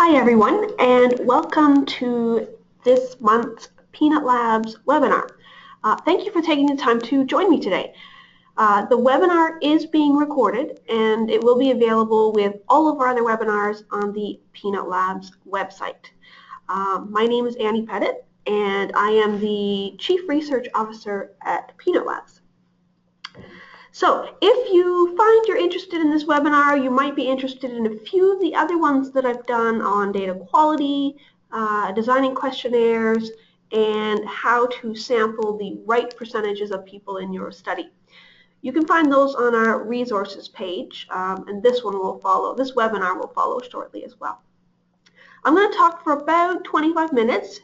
Hi everyone, and welcome to this month's Peanut Labs webinar. Thank you for taking the time to join me today. The webinar is being recorded and it will be available with all of our other webinars on the Peanut Labs website. My name is Annie Pettit and I am the Chief Research Officer at Peanut Labs. So if you find you're interested in this webinar, you might be interested in a few of the other ones that I've done on data quality, designing questionnaires, and how to sample the right percentages of people in your study. You can find those on our resources page, and this webinar will follow shortly as well. I'm going to talk for about 25 minutes,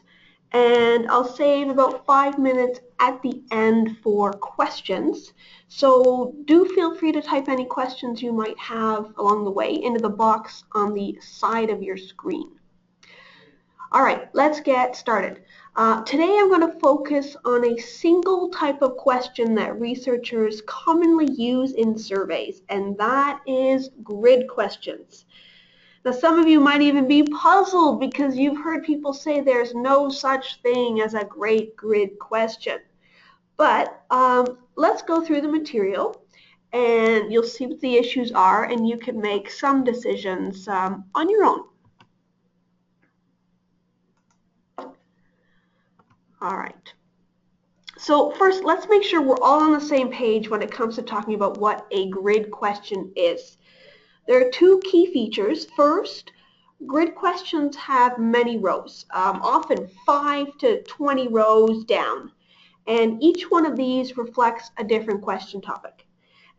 and I'll save about 5 minutes at the end for questions. So do feel free to type any questions you might have along the way into the box on the side of your screen. All right, let's get started. Today I'm going to focus on a single type of question that researchers commonly use in surveys, and that is grid questions. Now, some of you might even be puzzled because you've heard people say there's no such thing as a great grid question. But let's go through the material and you'll see what the issues are and you can make some decisions on your own. All right. So first, let's make sure we're all on the same page when it comes to talking about what a grid question is. There are two key features. First, grid questions have many rows, often 5 to 20 rows down, and each one of these reflects a different question topic.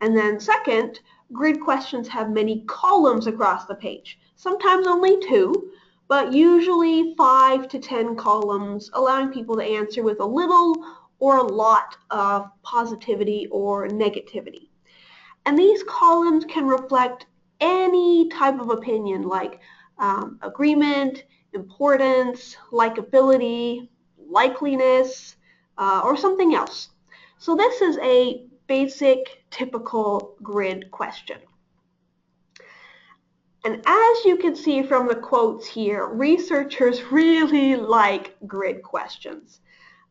And then second, grid questions have many columns across the page, sometimes only 2, but usually 5 to 10 columns, allowing people to answer with a little or a lot of positivity or negativity. And these columns can reflect any type of opinion like agreement, importance, likability, likeliness, or something else. So this is a basic, typical grid question. And as you can see from the quotes here, researchers really like grid questions.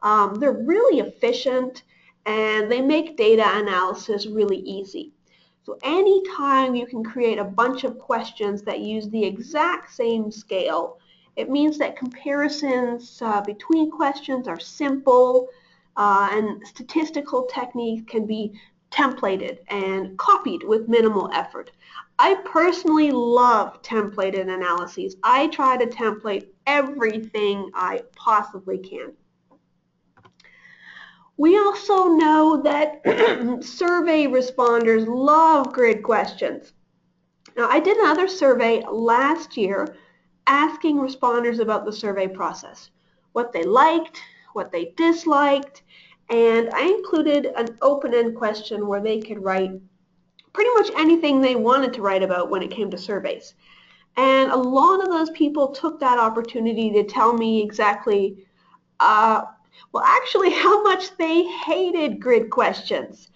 They're really efficient and they make data analysis really easy. So anytime you can create a bunch of questions that use the exact same scale, it means that comparisons between questions are simple and statistical techniques can be templated and copied with minimal effort. I personally love templated analyses. I try to template everything I possibly can. We also know that survey responders love grid questions. Now, I did another survey last year asking responders about the survey process, what they liked, what they disliked, and I included an open-end question where they could write pretty much anything they wanted to write about when it came to surveys. And a lot of those people took that opportunity to tell me exactly well, actually, how much they hated grid questions.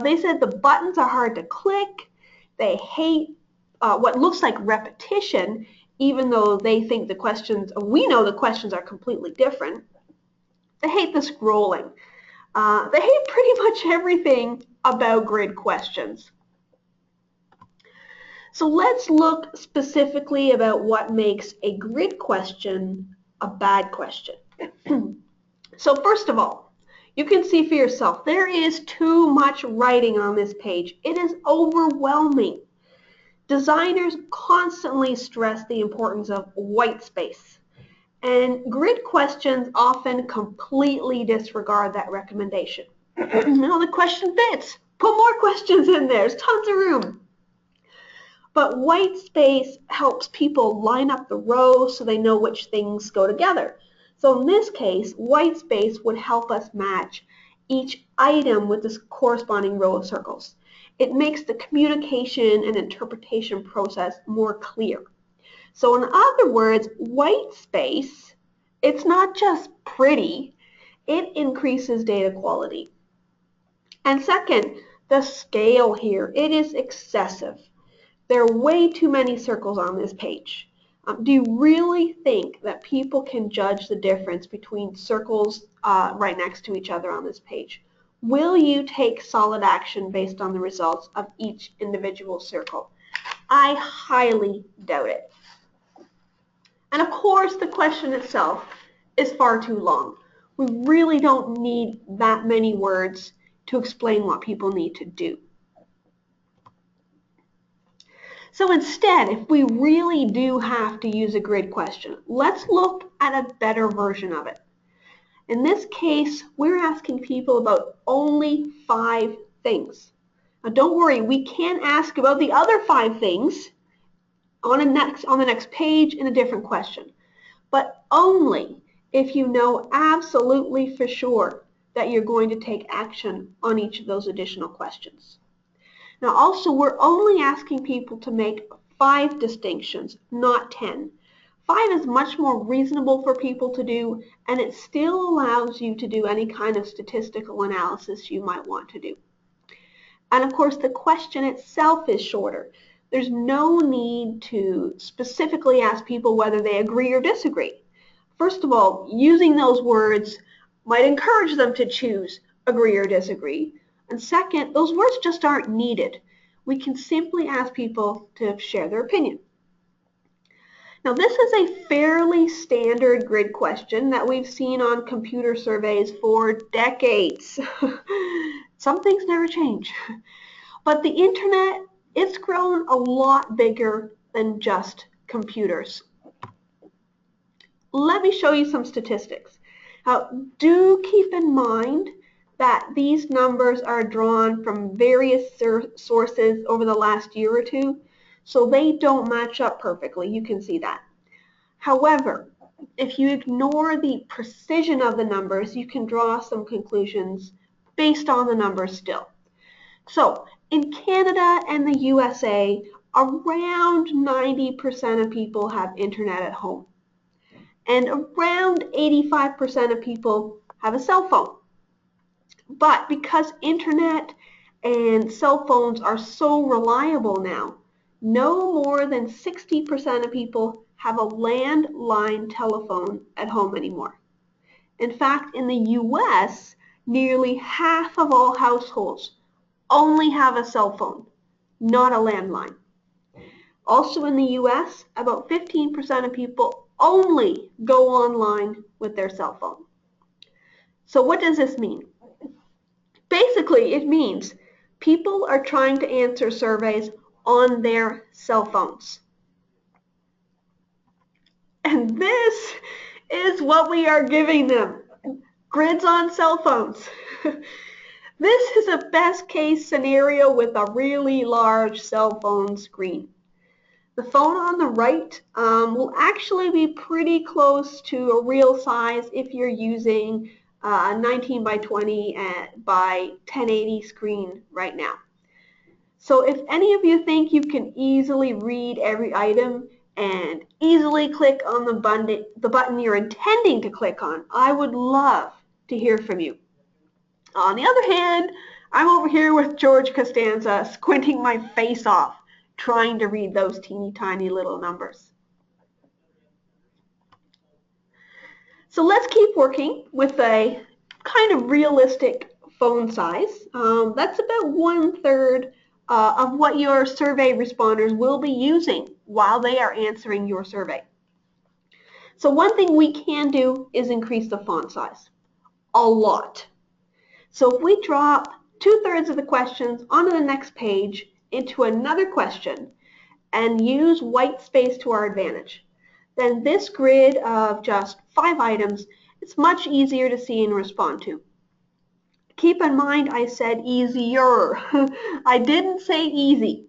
They said the buttons are hard to click. They hate what looks like repetition, even though they think the questions, we know the questions are completely different. They hate the scrolling. They hate pretty much everything about grid questions. So let's look specifically about what makes a grid question a bad question. So first of all, you can see for yourself, there is too much writing on this page. It is overwhelming. Designers constantly stress the importance of white space, and grid questions often completely disregard that recommendation. Now the question fits. Put more questions in there. There's tons of room. But white space helps people line up the rows so they know which things go together. So in this case, white space would help us match each item with this corresponding row of circles. It makes the communication and interpretation process more clear. So in other words, white space, it's not just pretty, it increases data quality. And second, the scale here, it is excessive. There are way too many circles on this page. Do you really think that people can judge the difference between circles right next to each other on this page? Will you take solid action based on the results of each individual circle? I highly doubt it. And of course, the question itself is far too long. We really don't need that many words to explain what people need to do. So instead, if we really do have to use a grid question, let's look at a better version of it. In this case, we're asking people about only 5 things. Now don't worry, we can ask about the other 5 things on the next page in a different question, but only if you know absolutely for sure that you're going to take action on each of those additional questions. Now also, we're only asking people to make 5 distinctions, not 10. 5 is much more reasonable for people to do, and it still allows you to do any kind of statistical analysis you might want to do. And of course, the question itself is shorter. There's no need to specifically ask people whether they agree or disagree. First of all, using those words might encourage them to choose agree or disagree. And second, those words just aren't needed. We can simply ask people to share their opinion. Now, this is a fairly standard grid question that we've seen on computer surveys for decades. Some things never change. But the internet, it's grown a lot bigger than just computers. Let me show you some statistics. Now, do keep in mind that these numbers are drawn from various sources over the last year or two, so they don't match up perfectly. You can see that. However, if you ignore the precision of the numbers, you can draw some conclusions based on the numbers still. So, in Canada and the USA, around 90% of people have internet at home. And around 85% of people have a cell phone. But because internet and cell phones are so reliable now, no more than 60% of people have a landline telephone at home anymore. In fact, in the US, nearly half of all households only have a cell phone, not a landline. Also in the US, about 15% of people only go online with their cell phone. So what does this mean? Basically, it means people are trying to answer surveys on their cell phones. And this is what we are giving them. Grids on cell phones. This is a best case scenario with a really large cell phone screen. The phone on the right will actually be pretty close to a real size if you're using a 19 by 20 by 1080 screen right now. So if any of you think you can easily read every item and easily click on the button you're intending to click on, I would love to hear from you. On the other hand, I'm over here with George Costanza squinting my face off, trying to read those teeny tiny little numbers. So let's keep working with a kind of realistic phone size. That's about 1/3 of what your survey responders will be using while they are answering your survey. So one thing we can do is increase the font size a lot. So if we drop 2/3 of the questions onto the next page into another question and use white space to our advantage, then this grid of just 5 items, it's much easier to see and respond to. Keep in mind I said easier. I didn't say easy.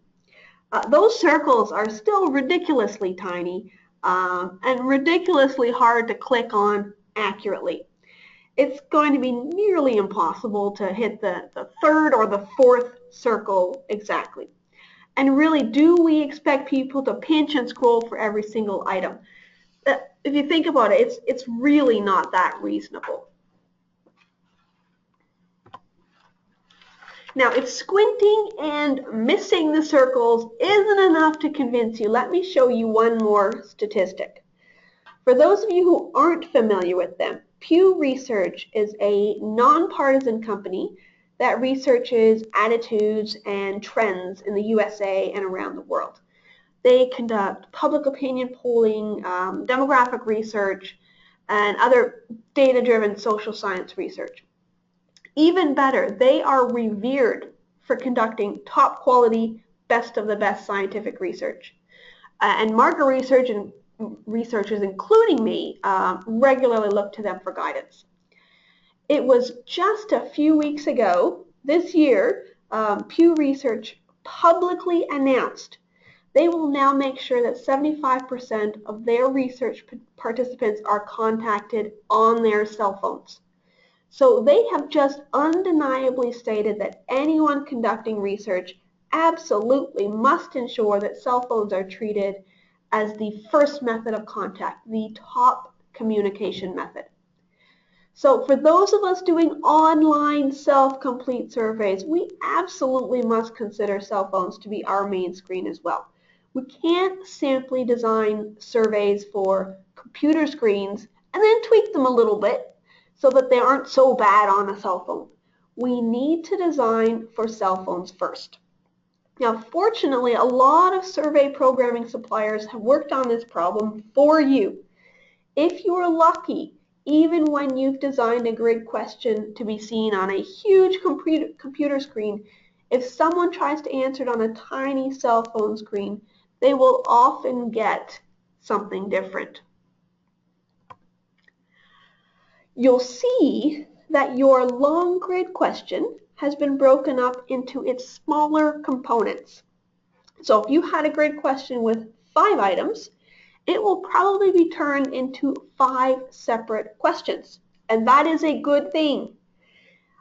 Those circles are still ridiculously tiny and ridiculously hard to click on accurately. It's going to be nearly impossible to hit the 3rd or the 4th circle exactly. And really, do we expect people to pinch and scroll for every single item? If you think about it, it's really not that reasonable. Now, if squinting and missing the circles isn't enough to convince you, let me show you one more statistic. For those of you who aren't familiar with them, Pew Research is a nonpartisan company that researches attitudes and trends in the USA and around the world. They conduct public opinion polling, demographic research, and other data-driven social science research. Even better, they are revered for conducting top quality, best of the best scientific research. And market researchers, including me, regularly look to them for guidance. It was just a few weeks ago, this year, Pew Research publicly announced they will now make sure that 75% of their research participants are contacted on their cell phones. So they have just undeniably stated that anyone conducting research absolutely must ensure that cell phones are treated as the first method of contact, the top communication method. So for those of us doing online self-complete surveys, we absolutely must consider cell phones to be our main screen as well. We can't simply design surveys for computer screens and then tweak them a little bit so that they aren't so bad on a cell phone. We need to design for cell phones first. Now, fortunately, a lot of survey programming suppliers have worked on this problem for you. If you're lucky, even when you've designed a grid question to be seen on a huge computer screen, if someone tries to answer it on a tiny cell phone screen, they will often get something different. You'll see that your long grid question has been broken up into its smaller components. So if you had a grid question with 5 items, it will probably be turned into 5 separate questions. And that is a good thing.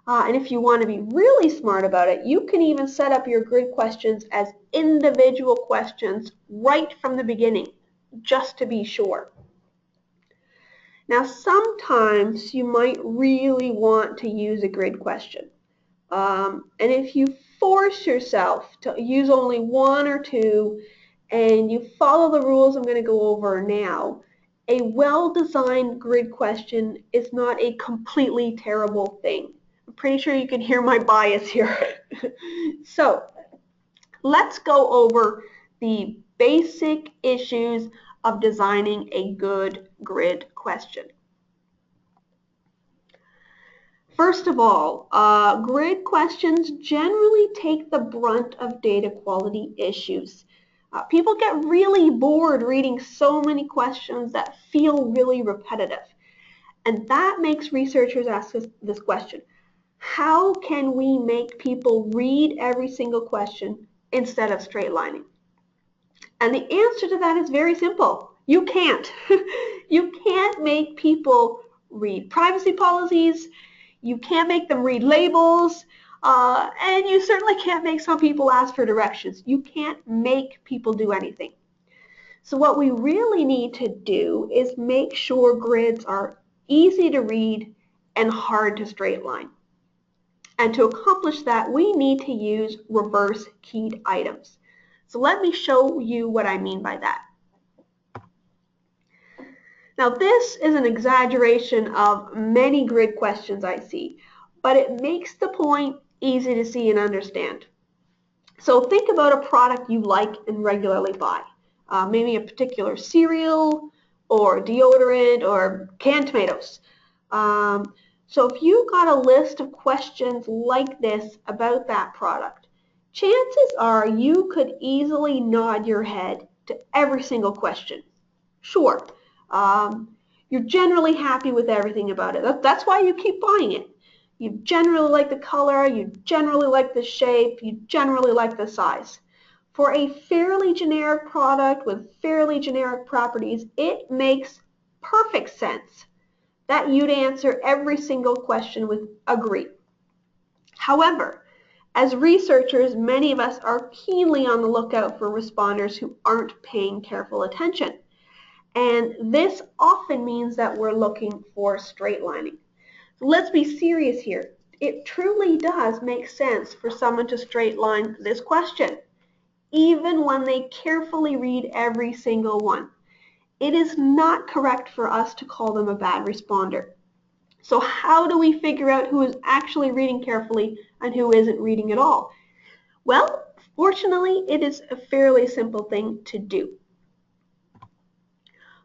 And if you want to be really smart about it, you can even set up your grid questions as individual questions right from the beginning, just to be sure. Now, sometimes you might really want to use a grid question. And if you force yourself to use only 1 or 2 and you follow the rules I'm going to go over now, a well-designed grid question is not a completely terrible thing. I'm pretty sure you can hear my bias here. So let's go over the basic issues of designing a good grid question. First of all, grid questions generally take the brunt of data quality issues. People get really bored reading so many questions that feel really repetitive. And that makes researchers ask this question: how can we make people read every single question instead of straight lining? And the answer to that is very simple. You can't. You can't make people read privacy policies. You can't make them read labels. And you certainly can't make some people ask for directions. You can't make people do anything. So what we really need to do is make sure grids are easy to read and hard to straight line. And to accomplish that, we need to use reverse keyed items. So let me show you what I mean by that. Now, this is an exaggeration of many grid questions I see, but it makes the point easy to see and understand. So think about a product you like and regularly buy, maybe a particular cereal or deodorant or canned tomatoes. So if you got a list of questions like this about that product, chances are you could easily nod your head to every single question. Sure, you're generally happy with everything about it. That's why you keep buying it. You generally like the color, you generally like the shape, you generally like the size. For a fairly generic product with fairly generic properties, it makes perfect sense that you'd answer every single question with agree. However, as researchers, many of us are keenly on the lookout for responders who aren't paying careful attention. And this often means that we're looking for straight lining. So let's be serious here. it truly does make sense for someone to straight line this question, even when they carefully read every single one. It is not correct for us to call them a bad responder. So how do we figure out who is actually reading carefully and who isn't reading at all? Well, fortunately, it is a fairly simple thing to do.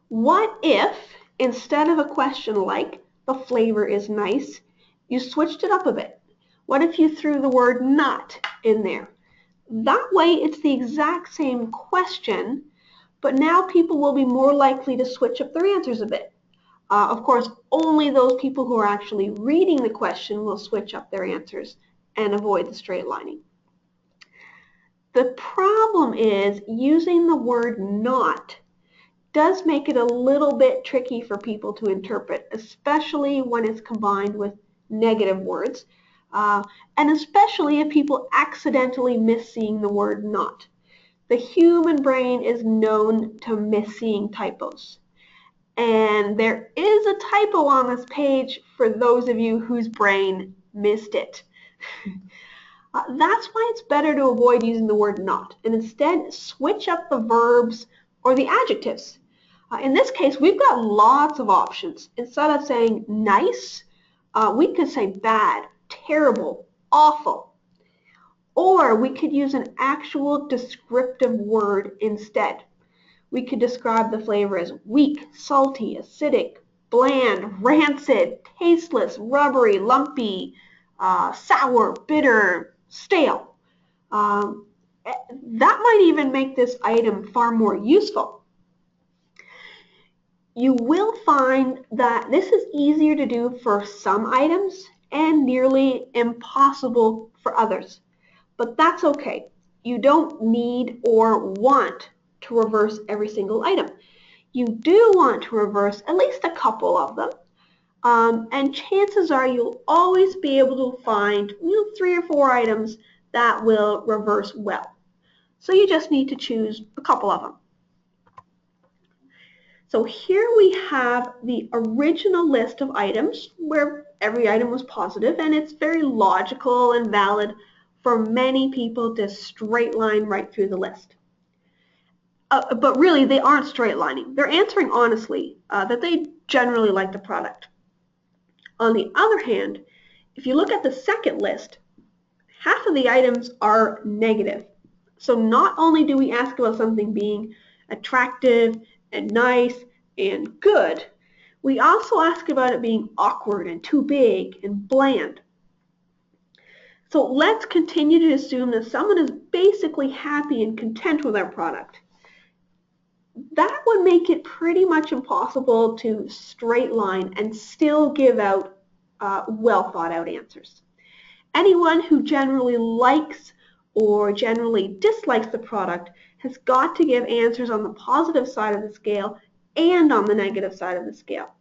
What if, instead of a question like, the flavor is nice, you switched it up a bit? What if you threw the word not in there? That way, it's the exact same question, but now people will be more likely to switch up their answers a bit. Of course, only those people who are actually reading the question will switch up their answers and avoid the straight lining. The problem is using the word not does make it a little bit tricky for people to interpret, especially when it's combined with negative words, and especially if people accidentally miss seeing the word not. The human brain is known to miss seeing typos. And there is a typo on this page for those of you whose brain missed it. That's why it's better to avoid using the word not and instead switch up the verbs or the adjectives. In this case, we've got lots of options. Instead of saying nice, we could say bad, terrible, awful. Or we could use an actual descriptive word instead. We could describe the flavor as weak, salty, acidic, bland, rancid, tasteless, rubbery, lumpy, sour, bitter, stale. That might even make this item far more useful. You will find that this is easier to do for some items and nearly impossible for others. But that's okay. You don't need or want to reverse every single item. You do want to reverse at least a couple of them. And chances are you'll always be able to find 3 or 4 items that will reverse well. So you just need to choose a couple of them. So here we have the original list of items where every item was positive, and it's very logical and valid for many people to straight line right through the list. But really, they aren't straight lining. They're answering honestly that they generally like the product. On the other hand, if you look at the second list, half of the items are negative. So not only do we ask about something being attractive and nice and good, we also ask about it being awkward and too big and bland. So let's continue to assume that someone is basically happy and content with our product. That would make it pretty much impossible to straight line and still give out well thought out answers. Anyone who generally likes or generally dislikes the product has got to give answers on the positive side of the scale and on the negative side of the scale.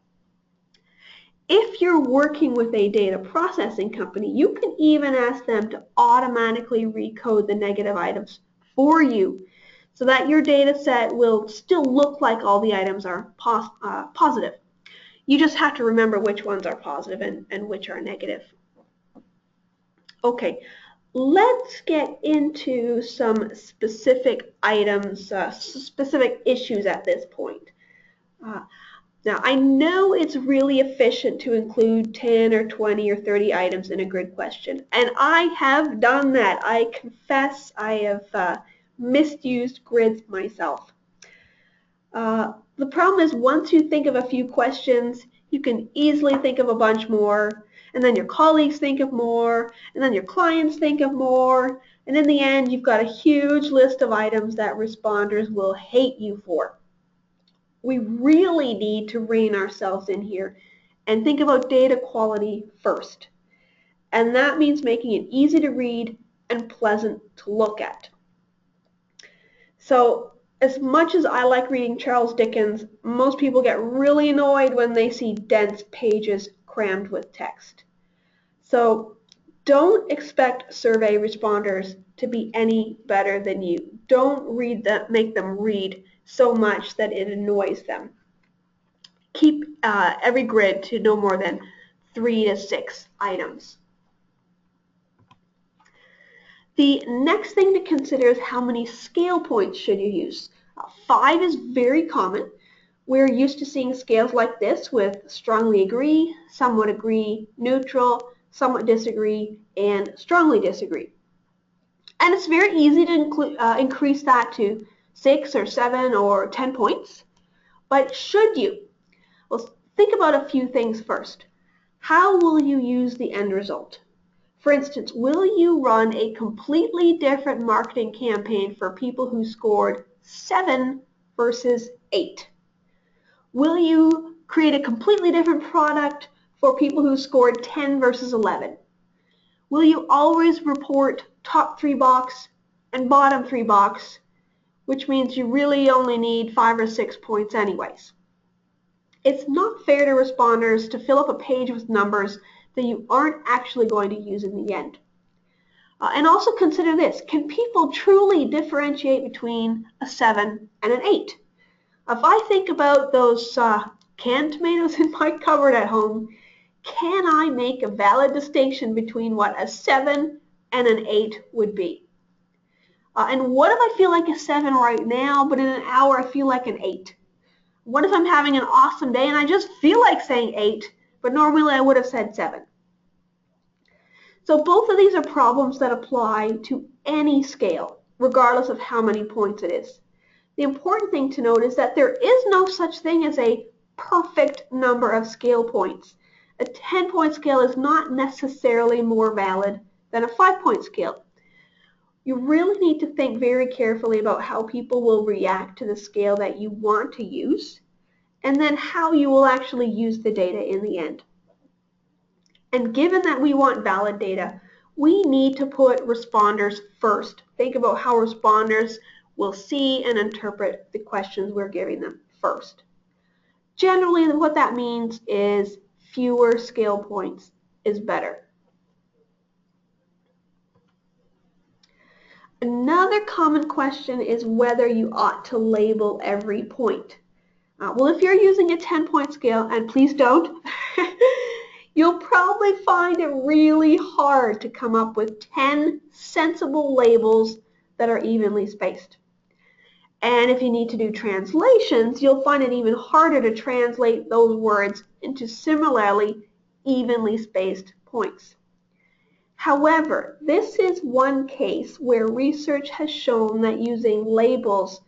If you're working with a data processing company, you can even ask them to automatically recode the negative items for you so that your data set will still look like all the items are positive. You just have to remember which ones are positive and which are negative. Okay, let's get into some specific items, specific issues at this point. Now, I know it's really efficient to include 10 or 20 or 30 items in a grid question, and I have done that. I confess I have misused grids myself. The problem is once you think of a few questions, you can easily think of a bunch more, and then your colleagues think of more, and then your clients think of more, and in the end, you've got a huge list of items that responders will hate you for. We really need to rein ourselves in here and think about data quality first. And that means making it easy to read and pleasant to look at. So as much as I like reading Charles Dickens, most people get really annoyed when they see dense pages crammed with text. So don't expect survey responders to be any better than you. Don't make them read so much that it annoys them. Keep every grid to no more than 3 to 6 items. The next thing to consider is how many scale points should you use. 5 is very common. We're used to seeing scales like this with strongly agree, somewhat agree, neutral, somewhat disagree, and strongly disagree. And it's very easy to increase that to 6 or 7 or 10 points. But should you? Well, think about a few things first. How will you use the end result? For instance, will you run a completely different marketing campaign for people who scored 7 versus 8? Will you create a completely different product for people who scored 10 versus 11? Will you always report top 3 box and bottom 3 box, which means you really only need 5 or 6 points anyways? It's not fair to responders to fill up a page with numbers that you aren't actually going to use in the end. And also consider this, can people truly differentiate between a 7 and an 8? If I think about those canned tomatoes in my cupboard at home, can I make a valid distinction between what a 7 and an 8 would be? And what if I feel like a 7 right now, but in an hour I feel like an 8? What if I'm having an awesome day and I just feel like saying 8, but normally I would have said 7? So both of these are problems that apply to any scale, regardless of how many points it is. The important thing to note is that there is no such thing as a perfect number of scale points. A 10-point scale is not necessarily more valid than a 5-point scale. You really need to think very carefully about how people will react to the scale that you want to use, and then how you will actually use the data in the end. And given that we want valid data, we need to put responders first. Think about how responders will see and interpret the questions we're giving them first. Generally, what that means is fewer scale points is better. Another common question is whether you ought to label every point. Well, if you're using a 10-point scale, and please don't, you'll probably find it really hard to come up with 10 sensible labels that are evenly spaced. And if you need to do translations, you'll find it even harder to translate those words into similarly evenly spaced points. However, this is one case where research has shown that using labels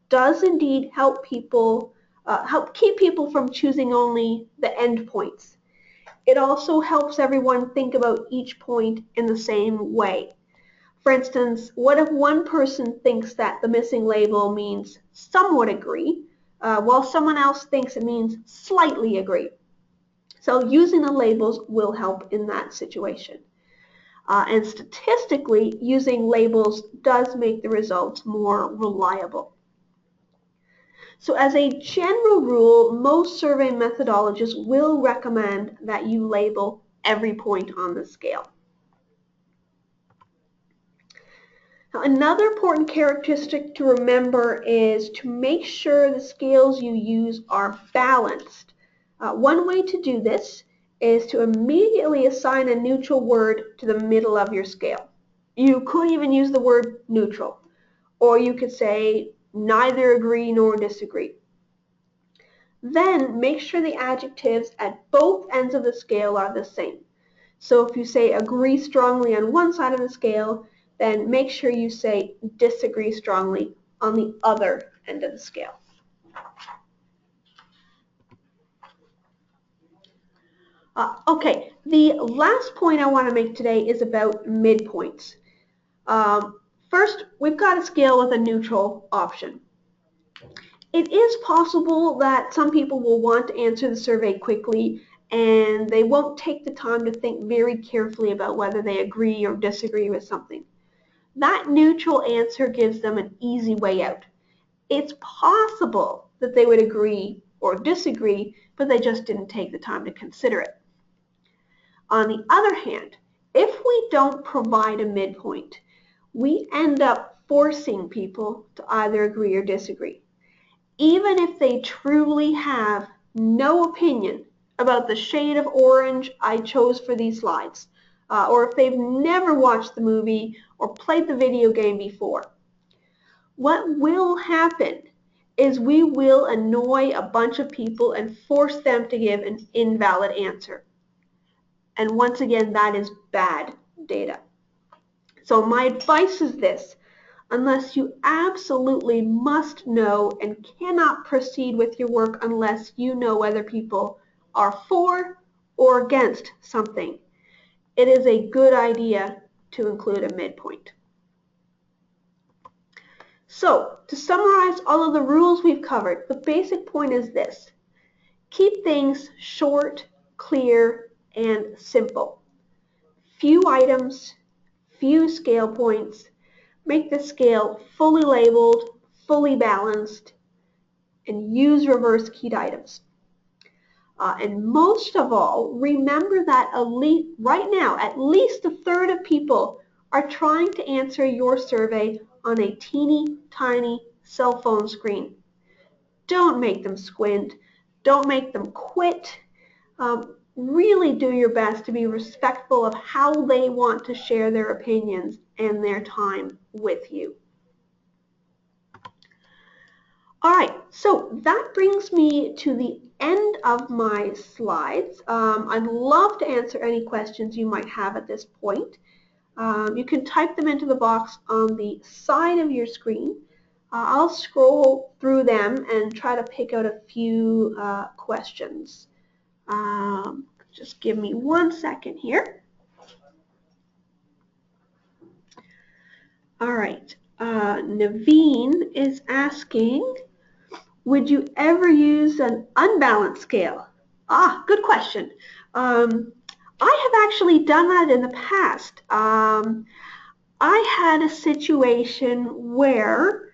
does indeed help keep people from choosing only the endpoints. It also helps everyone think about each point in the same way. For instance, what if one person thinks that the missing label means somewhat agree, while someone else thinks it means slightly agree? So using the labels will help in that situation. And statistically, using labels does make the results more reliable. So as a general rule, most survey methodologists will recommend that you label every point on the scale. Now, another important characteristic to remember is to make sure the scales you use are balanced. One way to do this is to immediately assign a neutral word to the middle of your scale. You could even use the word neutral, or you could say neither agree nor disagree. Then make sure the adjectives at both ends of the scale are the same. So if you say agree strongly on one side of the scale, then make sure you say disagree strongly on the other end of the scale. Okay, the last point I want to make today is about midpoints. First, we've got a scale with a neutral option. It is possible that some people will want to answer the survey quickly and they won't take the time to think very carefully about whether they agree or disagree with something. That neutral answer gives them an easy way out. It's possible that they would agree or disagree, but they just didn't take the time to consider it. On the other hand, if we don't provide a midpoint, we end up forcing people to either agree or disagree, even if they truly have no opinion about the shade of orange I chose for these slides, or if they've never watched the movie or played the video game before. What will happen is we will annoy a bunch of people and force them to give an invalid answer. And once again, that is bad data. So my advice is this: unless you absolutely must know and cannot proceed with your work unless you know whether people are for or against something, it is a good idea to include a midpoint. So, to summarize all of the rules we've covered, the basic point is this: keep things short, clear, and simple. Few items, few scale points. Make the scale fully labeled, fully balanced, and use reverse keyed items. And most of all, remember that right now, at least a third of people are trying to answer your survey on a teeny tiny cell phone screen. Don't make them squint. Don't make them quit. Really do your best to be respectful of how they want to share their opinions and their time with you. All right, so that brings me to the end of my slides. I'd love to answer any questions you might have at this point. You can type them into the box on the side of your screen. I'll scroll through them and try to pick out a few questions. Just give me 1 second here. All right, Naveen is asking, would you ever use an unbalanced scale? Good question. I have actually done that in the past. I had a situation where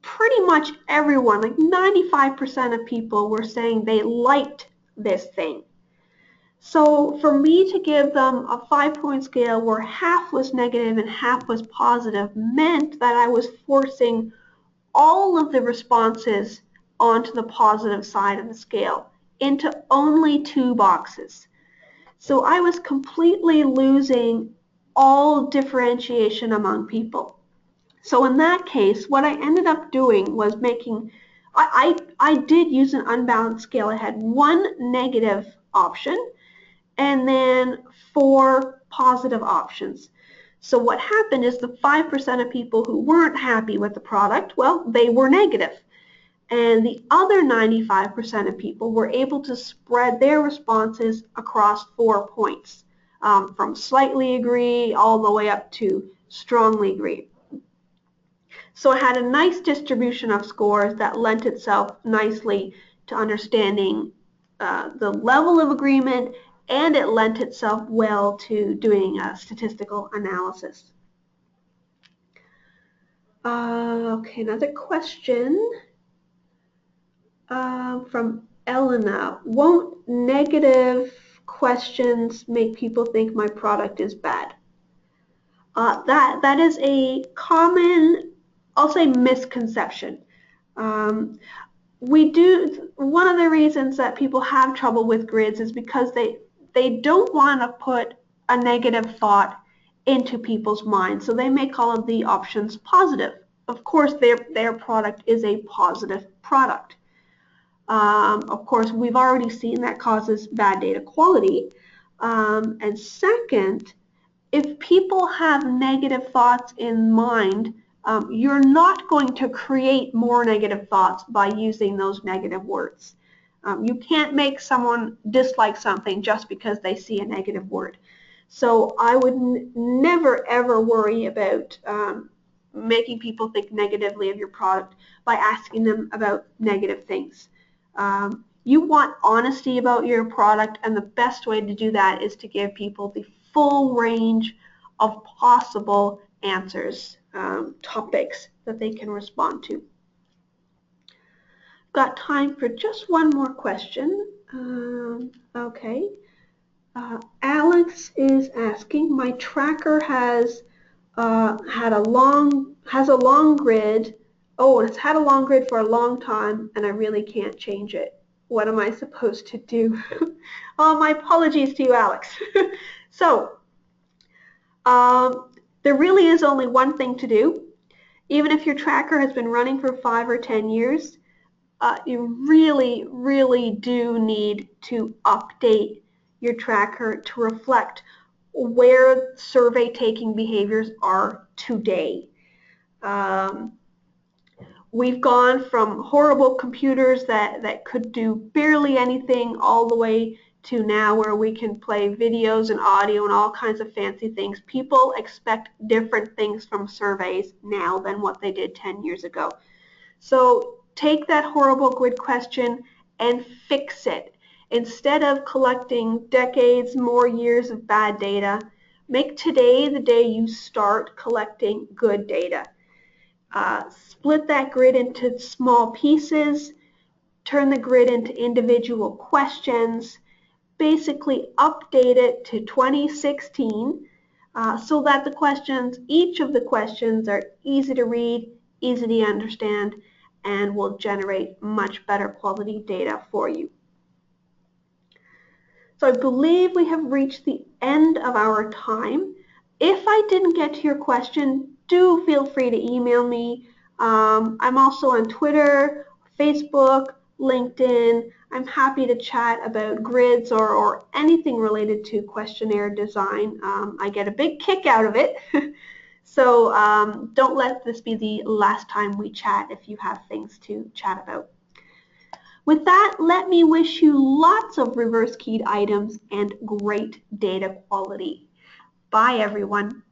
pretty much everyone, like 95% of people, were saying they liked this thing. So for me to give them a 5-point scale where half was negative and half was positive meant that I was forcing all of the responses onto the positive side of the scale into only 2 boxes. So I was completely losing all differentiation among people. So in that case, what I ended up doing was I did use an unbalanced scale. I had 1 negative option and then 4 positive options. So what happened is the 5% of people who weren't happy with the product, well, they were negative. And the other 95% of people were able to spread their responses across 4 points, from slightly agree all the way up to strongly agree. So I had a nice distribution of scores that lent itself nicely to understanding the level of agreement, and it lent itself well to doing a statistical analysis. Okay, another question from Elena. Won't negative questions make people think my product is bad? That is a common, I'll say, misconception. One of the reasons that people have trouble with grids is because they don't want to put a negative thought into people's minds, so they make all of the options positive. Of course, their product is a positive product. Of course, we've already seen that causes bad data quality. And second, if people have negative thoughts in mind, you're not going to create more negative thoughts by using those negative words. You can't make someone dislike something just because they see a negative word. So I would never ever worry about making people think negatively of your product by asking them about negative things. You want honesty about your product, and the best way to do that is to give people the full range of possible answers, topics that they can respond to. Got time for just one more question. Okay. Alex is asking, my tracker has a long grid. Oh, it's had a long grid for a long time, and I really can't change it. What am I supposed to do? Oh, my apologies to you, Alex. So there really is only one thing to do. Even if your tracker has been running for 5 or 10 years, you really do need to update your tracker to reflect where survey taking behaviors are today. We've gone from horrible computers that could do barely anything all the way to now where we can play videos and audio and all kinds of fancy things. People expect different things from surveys now than what they did 10 years ago. So take that horrible grid question and fix it. Instead of collecting decades, more years of bad data, make today the day you start collecting good data. Split that grid into small pieces, turn the grid into individual questions, basically update it to 2016 so that each of the questions are easy to read, easy to understand, and will generate much better quality data for you. So I believe we have reached the end of our time. If I didn't get to your question, do feel free to email me. I'm also on Twitter, Facebook, LinkedIn. I'm happy to chat about grids or anything related to questionnaire design. I get a big kick out of it. So don't let this be the last time we chat if you have things to chat about. With that, let me wish you lots of reverse keyed items and great data quality. Bye, everyone.